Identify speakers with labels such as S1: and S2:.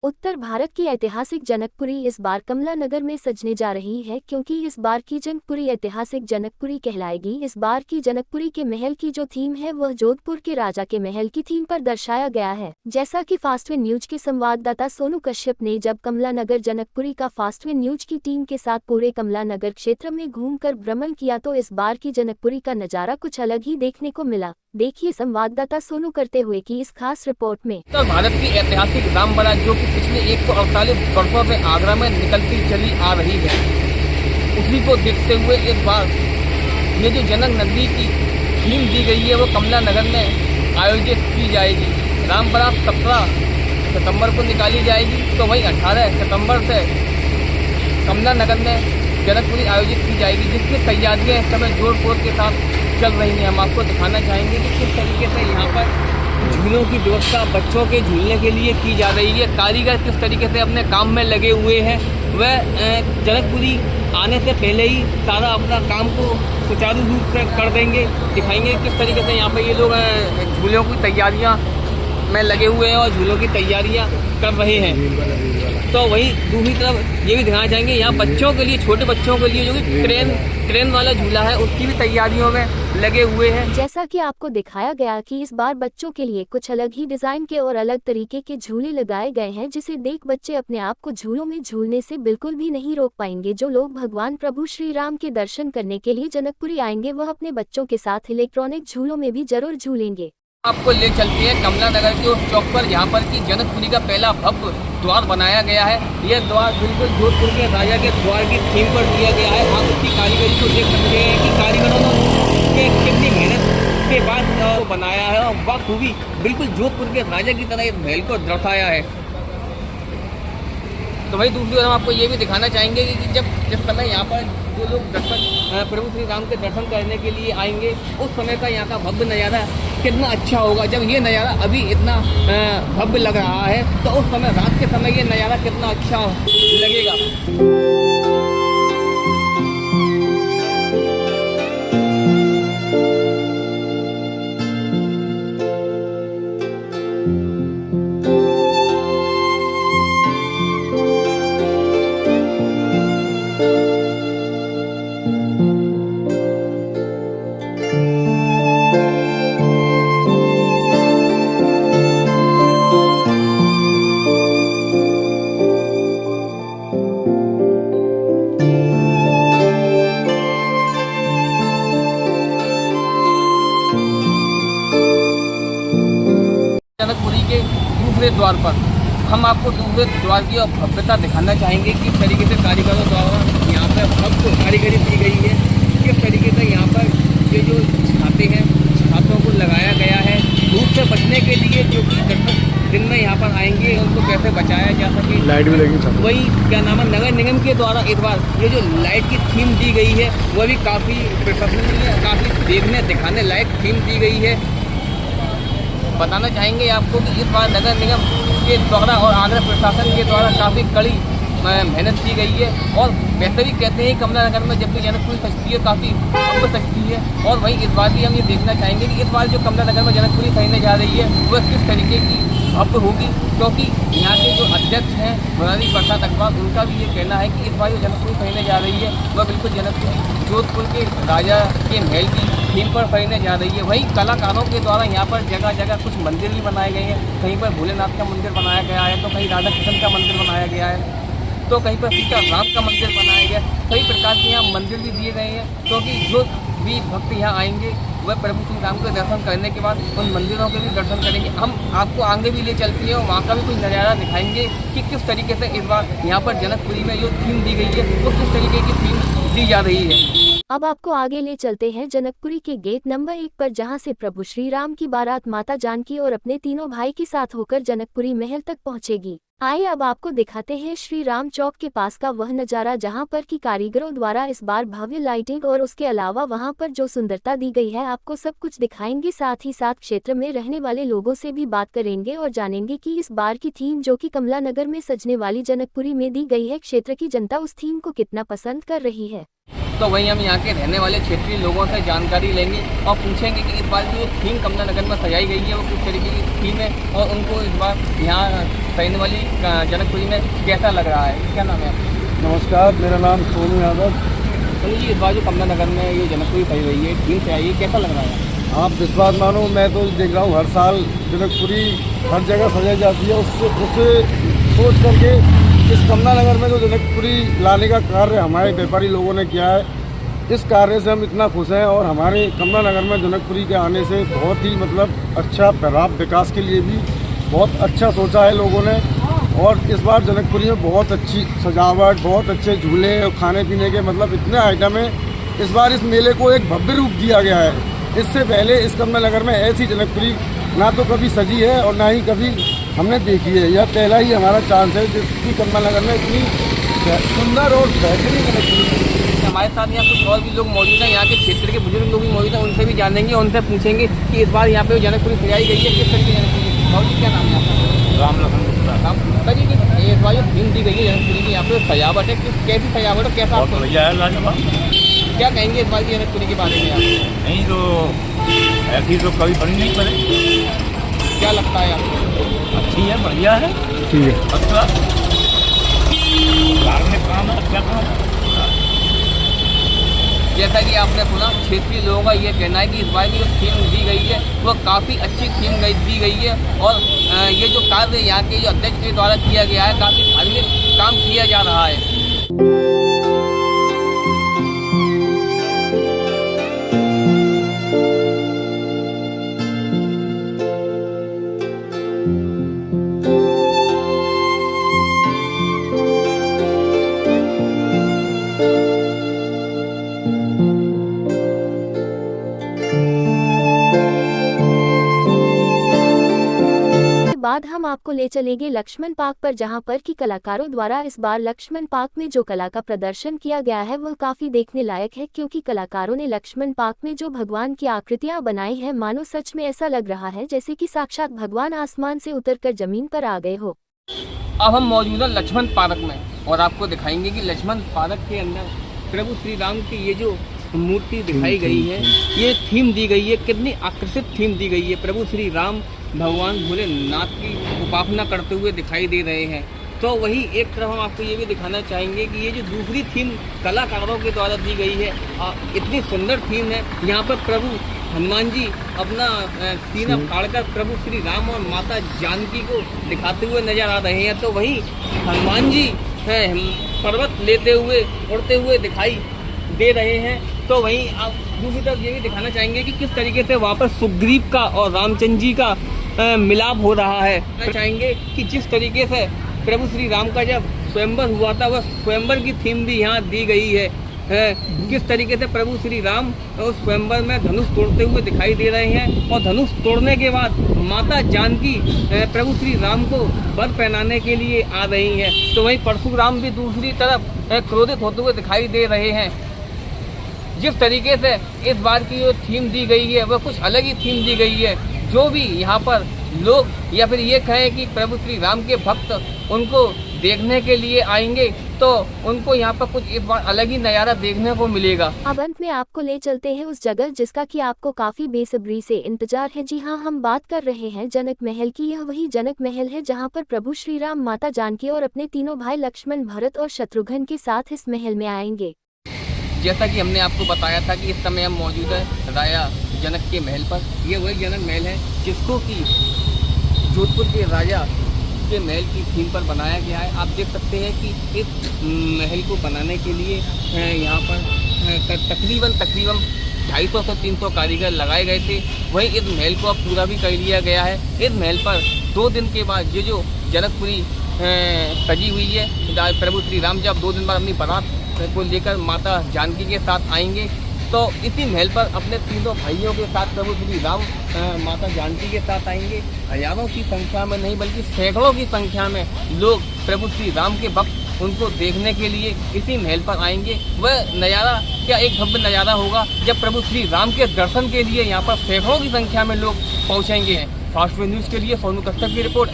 S1: उत्तर भारत की ऐतिहासिक जनकपुरी इस बार कमला नगर में सजने जा रही है, क्योंकि इस बार की जनकपुरी ऐतिहासिक जनकपुरी कहलाएगी। इस बार की जनकपुरी के महल की जो थीम है वह जोधपुर के राजा के महल की थीम पर दर्शाया गया है। जैसा कि फास्टवे न्यूज के संवाददाता सोनू कश्यप ने जब कमला नगर जनकपुरी का फास्टवे न्यूज की टीम के साथ पूरे कमला नगर क्षेत्र में घूमकर भ्रमण किया, तो इस बार की जनकपुरी का नजारा कुछ अलग ही देखने को मिला। देखिए संवाददाता सोनू करते हुए की इस खास रिपोर्ट में।
S2: उत्तर भारत की ऐतिहासिक रामबड़ा जो कि पिछले 148 वर्षों से आगरा में निकलती चली आ रही है, उसी को देखते हुए इस बार ये जो जनक नगरी की थीम दी गई है वो कमला नगर में आयोजित की जाएगी। रामबड़ा 17 सितंबर को निकाली जाएगी, तो वहीं 18 सितंबर से कमला नगर में जनकपुरी आयोजित की जाएगी, जिसकी तैयारियां इस समय जोर शोर के साथ चल रही हैं। हम आपको दिखाना चाहेंगे कि किस तरीके से यहाँ पर झूलों की व्यवस्था बच्चों के झूलने के लिए की जा रही है। कारीगर किस तरीके से अपने काम में लगे हुए हैं, वह जनकपुरी आने से पहले ही सारा अपना काम को सुचारू रूप से कर देंगे। दिखाएंगे किस तरीके से यहाँ पर ये लोग झूलों की तैयारियाँ में लगे हुए हैं और झूलों की तैयारियाँ कर रहे हैं। तो वहीं दूसरी तरफ ये भी दिखाना चाहेंगे यहाँ बच्चों के लिए, छोटे बच्चों के लिए जो कि ट्रेन वाला झूला है उसकी भी तैयारियों में लगे हुए हैं।
S1: जैसा कि आपको दिखाया गया कि इस बार बच्चों के लिए कुछ अलग ही डिजाइन के और अलग तरीके के झूले लगाए गए हैं, जिसे देख बच्चे अपने आप को झूलों में झूलने से बिल्कुल भी नहीं रोक पाएंगे। जो लोग भगवान प्रभु श्री राम के दर्शन करने के लिए जनकपुरी आएंगे वह अपने बच्चों के साथ इलेक्ट्रॉनिक झूलों में भी जरूर झूलेंगे।
S2: आपको ले चलते हैं कमला नगर के उस चौक पर, यहाँ पर की जनकपुरी का पहला भव्य द्वार बनाया गया है। यह द्वार बिल्कुल जोधपुर के राजा के द्वार की थीम पर दिया गया है। आप उसकी कारीगरी को देख सकते हैं कि कारीगरों ने कितनी मेहनत के बाद बनाया है और बखूबी बिल्कुल जोधपुर के राजा की तरह इस महल को दर्शाया है। तो वही दूसरी ओर हम आपको ये भी दिखाना चाहेंगे कि जिस समय यहाँ पर जो लोग प्रभु श्री राम के दर्शन करने के लिए आएंगे उस समय का यहाँ का भव्य नज़ारा कितना अच्छा होगा। जब ये नज़ारा अभी इतना भव्य लग रहा है, तो उस समय रात के समय ये नज़ारा कितना अच्छा लगेगा। जनकपुरी के दूसरे द्वार पर हम आपको दूसरे द्वार की भव्यता दिखाना चाहेंगे। किस तरीके से कारीगरों द्वारा यहाँ पर भव्य कारीगरी की गई है, किस तरीके से यहाँ पर ये जो छाते हैं छातों को लगाया गया है धूप से बचने के लिए, जो कि दर्शक दिन में यहाँ पर आएंगे उनको कैसे बचाया जा सके।
S3: लाइट भी लगी।
S2: वही क्या नाम है, नगर निगम के द्वारा इस बार ये जो लाइट की थीम दी गई है वह भी काफ़ी प्रशंसनीय, काफ़ी देखने दिखाने लायक थीम दी गई है। बताना चाहेंगे आपको कि इस बार नगर निगम के द्वारा और आगरा प्रशासन के द्वारा काफ़ी कड़ी मेहनत की गई है। और वैसे भी कहते हैं कमला नगर में जब भी जनकपुरी सजती है काफ़ी भव्य सजती है, और वहीं इस बार भी हम ये देखना चाहेंगे कि इस बार जो कमला नगर में जनकपुरी सजने जा रही है वह किस तरीके की भव्य होगी। क्योंकि यहाँ के जो अध्यक्ष हैं मुरारी प्रसाद अकबर, उनका भी ये कहना है कि इस बार जो जनकपुरी सजने जा रही है वह बिल्कुल जनकपुरी जोधपुर के राजा के महल की थीम पर सजने जा रही है। वहीं कलाकारों के द्वारा यहाँ पर जगह जगह कुछ मंदिर भी बनाए गए हैं। कहीं पर भोलेनाथ का मंदिर बनाया गया है, तो कहीं राधा कृष्ण का मंदिर बनाया गया है, तो कहीं पर सीता राम का मंदिर बनाया गया। कई प्रकार के यहाँ मंदिर भी दिए गए हैं, क्योंकि जो भी भक्त यहाँ आएंगे वह प्रभु श्री राम के दर्शन करने के बाद उन मंदिरों के भी दर्शन करेंगे। हम आपको आगे भी ले चलते हैं और वहाँ का भी कुछ नज़ारा दिखाएंगे कि किस तरीके से इस बार यहाँ पर जनकपुरी में जो थीम दी गई है वो किस तरीके की थीम दी जा रही है।
S1: अब आपको आगे ले चलते हैं जनकपुरी के गेट नंबर 1 पर, जहां से प्रभु श्री राम की बारात माता जानकी और अपने तीनों भाई के साथ होकर जनकपुरी महल तक पहुंचेगी। आइए अब आपको दिखाते हैं श्री राम चौक के पास का वह नज़ारा, जहां पर की कारीगरों द्वारा इस बार भव्य लाइटिंग और उसके अलावा वहां पर जो सुंदरता दी गई है आपको सब कुछ दिखाएंगे। साथ ही साथ क्षेत्र में रहने वाले लोगों से भी बात करेंगे और जानेंगे कि इस बार की थीम जो कि कमला नगर में सजने वाली जनकपुरी में दी गई है, क्षेत्र की जनता उस थीम को कितना पसंद कर रही है।
S2: तो वहीं हम यहाँ के रहने वाले क्षेत्रीय लोगों से जानकारी लेंगे और पूछेंगे कि इस बार की जो थीम कमला नगर में सजाई गई है वो किस तरीके की थीम है और उनको इस बार यहाँ रहने वाली जनकपुरी में कैसा लग रहा है। क्या नाम है आपका?
S3: नमस्कार, मेरा नाम सोनू यादव।
S2: सोनू जी, इस बार जो कमला नगर में ये जनकपुरी सज रही है, थीम से आई है, कैसा लग रहा है?
S3: आप विश्वास मानो, मैं तो देख रहा हूँ हर साल जनकपुरी हर जगह सजाई जाती है। उससे सोच करके इस कमला नगर में जो जनकपुरी लाने का कार्य हमारे व्यापारी लोगों ने किया है, इस कार्य से हम इतना खुश हैं। और हमारे कमला नगर में जनकपुरी के आने से बहुत ही अच्छा प्रभाव विकास के लिए भी बहुत अच्छा सोचा है लोगों ने। और इस बार जनकपुरी में बहुत अच्छी सजावट, बहुत अच्छे झूले और खाने पीने के इतने आइटम हैं। इस बार इस मेले को एक भव्य रूप दिया गया है। इससे पहले इस कमला नगर में ऐसी जनकपुरी ना तो कभी सजी है और ना ही कभी हमने देखी है। यह पहला ही हमारा चांस है जिसकी कमला नगर में इतनी सुंदर और बेहतरीन जनकपुरी है।
S2: हमारे साथ यहाँ कुछ और भी लोग मौजूद हैं, यहाँ के क्षेत्र के बुजुर्ग लोग भी मौजूद हैं, उनसे भी जानेंगे, उनसे पूछेंगे कि इस बार यहाँ पे जनकपुरी सजाई गई है, किस तरीके जनकपुरी। भाव जी, क्या नाम है आपका?
S3: राम लखन गुप्ता।
S2: जी, इस बार जो थीम दी गई है जनकपुरी की, यहाँ पे सजावट है, कैसी सजावट है, कैसा आपको
S3: बढ़िया है, लाजवाब।
S2: क्या कहेंगे इस बार की जनकपुरी के बारे में आप?
S3: नहीं तो ऐसी तो कभी बनी नहीं पड़े।
S2: क्या लगता है आपको?
S3: अच्छी है, बढ़िया है, ठीक है, अच्छा धार्मिक काम है, अच्छा काम है।
S2: जैसा कि आपने सुना, क्षेत्रीय लोगों का ये कहना है कि इस बार की जो थीम दी गई है वो काफ़ी अच्छी थीम दी गई है और ये जो कार्य यहाँ के जो अध्यक्ष के द्वारा किया गया है, काफ़ी धार्मिक काम किया जा रहा है।
S1: बाद हम आपको ले चलेंगे लक्ष्मण पार्क पर, जहां पर कि कलाकारों द्वारा इस बार लक्ष्मण पार्क में जो कला का प्रदर्शन किया गया है वह काफी देखने लायक है, क्योंकि कलाकारों ने लक्ष्मण पार्क में जो भगवान की आकृतियां बनाई है, मानो सच में ऐसा लग रहा है जैसे कि साक्षात भगवान आसमान से उतरकर जमीन पर आ गए हो।
S2: अब हम मौजूद हैं लक्ष्मण पार्क में और आपको दिखाएंगे कि लक्ष्मण पार्क के अंदर प्रभु श्री राम की ये जो मूर्ति दिखाई गई है, ये थीम दी गई है, कितनी आकर्षित थीम दी गई है। प्रभु श्री राम भगवान भोलेनाथ की उपासना करते हुए दिखाई दे रहे हैं। तो वही एक तरफ हम आपको ये भी दिखाना चाहेंगे कि ये जो दूसरी थीम कलाकारों के द्वारा दी गई है, इतनी सुंदर थीम है। यहाँ पर प्रभु हनुमान जी अपना सीना फाड़कर प्रभु श्री राम और माता जानकी को दिखाते हुए नजर आ रहे हैं। तो वही हनुमान जी पर्वत लेते हुए उड़ते हुए दिखाई दे रहे हैं। तो वहीं आप दूसरी तरफ ये भी दिखाना चाहेंगे कि किस तरीके से वहाँ पर सुग्रीव का और रामचंद्र जी का मिलाप हो रहा है। चाहेंगे कि जिस तरीके से प्रभु श्री राम का जब स्वयंवर हुआ था, वह स्वयंवर की थीम भी यहाँ दी गई है। किस तरीके से प्रभु श्री राम उस स्वयंवर में धनुष तोड़ते हुए दिखाई दे रहे हैं और धनुष तोड़ने के बाद माता जानकी प्रभु श्री राम को वर पहनाने के लिए आ रही हैं। तो वहीं परशुराम भी दूसरी तरफ क्रोधित होते हुए दिखाई दे रहे हैं। जिस तरीके से इस बार की जो थीम दी गई है वह कुछ अलग ही थीम दी गई है। जो भी यहाँ पर लोग या फिर ये कहें कि प्रभु श्री राम के भक्त उनको देखने के लिए आएंगे तो उनको यहाँ पर कुछ इस बार अलग ही नज़ारा देखने को मिलेगा।
S1: अब अंत में आपको ले चलते हैं उस जगह जिसका कि आपको काफी बेसब्री से इंतजार है। जी हाँ, हम बात कर रहे हैं जनक महल की। यह वही जनक महल है जहाँ पर प्रभु श्री राम, माता जानकी और अपने तीनों भाई लक्ष्मण, भरत और शत्रुघ्न के साथ इस महल में आएंगे।
S2: जैसा कि हमने आपको बताया था कि इस समय हम मौजूद है राजा जनक के महल पर। यह वही जनक महल है जिसको कि जोधपुर के राजा के महल की थीम पर बनाया गया है। आप देख सकते हैं कि इस महल को बनाने के लिए यहाँ पर तकरीबन 250 से 300 कारीगर लगाए गए थे। वहीं इस महल को अब पूरा भी कर लिया गया है। इस महल पर 2 दिन के बाद ये जो जनकपुरी सजी हुई है, प्रभु श्री राम जब 2 दिन बाद अपनी बारात को लेकर माता जानकी के साथ आएंगे तो इसी महल पर अपने तीनों भाइयों के साथ प्रभु श्री राम माता जानकी के साथ आएंगे। हजारों की संख्या में नहीं बल्कि सैकड़ों की संख्या में लोग प्रभु श्री राम के भक्त उनको देखने के लिए इसी महल पर आएंगे। वह नज़ारा क्या एक भव्य नज़ारा होगा जब प्रभु श्री राम के दर्शन के लिए यहाँ पर सैकड़ों की संख्या में लोग पहुँचेंगे। फास्ट वे न्यूज़ के लिए सोनू कश्यप की रिपोर्ट।